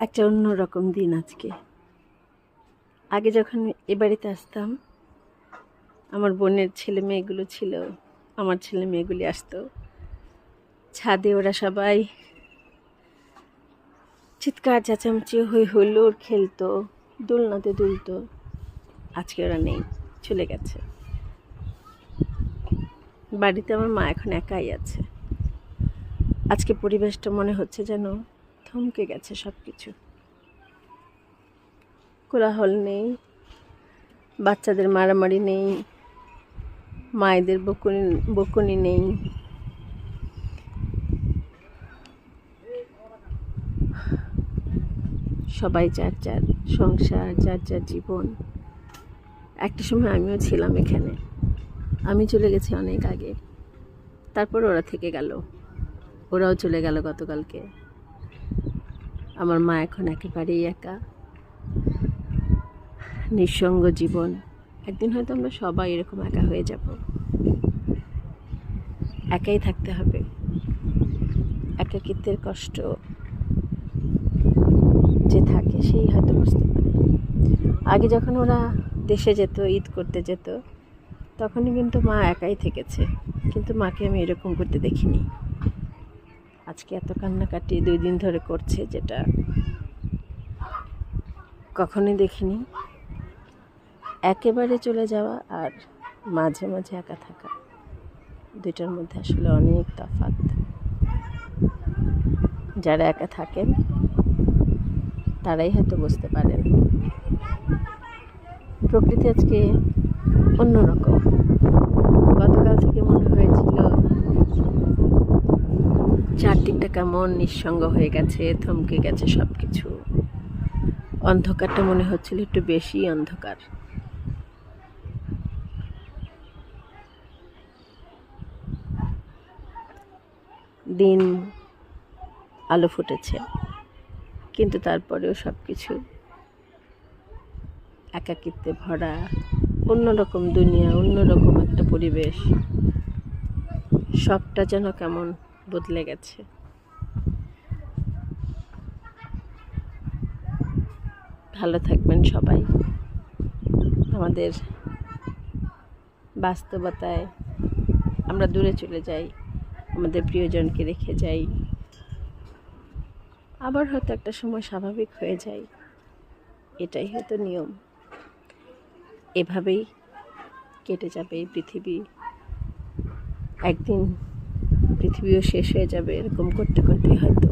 একটা অন্যরকম দিন আজকে। আগে যখন এ বাড়িতে আসতাম, আমার বোনের ছেলে মেয়েগুলো ছিল, আমার ছেলে মেয়েগুলি আসতো। ছাদে ওরা সবাই চিৎকার চেঁচামেচি হই হুল্লোড় খেলতো, দোলনাতে দুলতো। আজকে ওরা নেই, চলে গেছে। বাড়িতে আমার মা এখন একাই আছে। আজকে পরিবেশটা মনে হচ্ছে যেন থমকে গেছে সব কিছু। কোলাহল নেই, বাচ্চাদের মারামারি নেই, মায়েদের বকুনি নেই। সবাই যার যার সংসার, যার যার জীবন। একটা সময় আমিও ছিলাম এখানে, আমি চলে গেছি অনেক আগে, তারপর ওরা থেকে গেল, ওরাও চলে গেল গতকালকে। আমার মা এখন একেবারেই একা, নিঃসঙ্গ জীবন। একদিন হয়তো আমরা সবাই এরকম একা হয়ে যাব, একাই থাকতে হবে। একাকিত্বের কষ্ট যে থাকে সেই হয়তো বুঝতে পারে। আগে যখন ওরা দেশে যেত, ঈদ করতে যেত, তখনই কিন্তু মা একাই থেকেছে, কিন্তু মাকে আমি এরকম করতে দেখিনি। আজকে এত কান্নাকাটি 2 দিন ধরে করছে, যেটা কখনোই দেখিনি। একেবারে চলে যাওয়া আর মাঝে মাঝে একা থাকা, দুইটার মধ্যে আসলে অনেক তফাৎ। যারা একা থাকেন তারাই হয়তো বুঝতে পারেন। প্রকৃতি আজকে অন্যরকম। গতকাল থেকে মনে হয়েছিল চারদিকটা কেমন নিঃসঙ্গ হয়ে গেছে, থমকে গেছে সব কিছু। অন্ধকারটা মনে হচ্ছিল একটু বেশি অন্ধকার। দিন আলো ফুটেছে, কিন্তু তারপরেও সব কিছু একাকিত্বে ভরা। অন্যরকম দুনিয়া, অন্যরকম একটা পরিবেশ, সবটা যেন কেমন বদলে গেছে। ভালো থাকবেন সবাই। আমাদের বাস্তবতায় আমরা দূরে চলে যাই, আমাদের প্রিয়জনকে রেখে যাই, আবার হয়তো একটা সময় স্বাভাবিক হয়ে যায়। এটাই হয়তো নিয়ম। এভাবেই কেটে যাবে এই পৃথিবী। একদিন পৃথিবীও শেষ হয়ে যাবে, এরকম করতে করতে হয়তো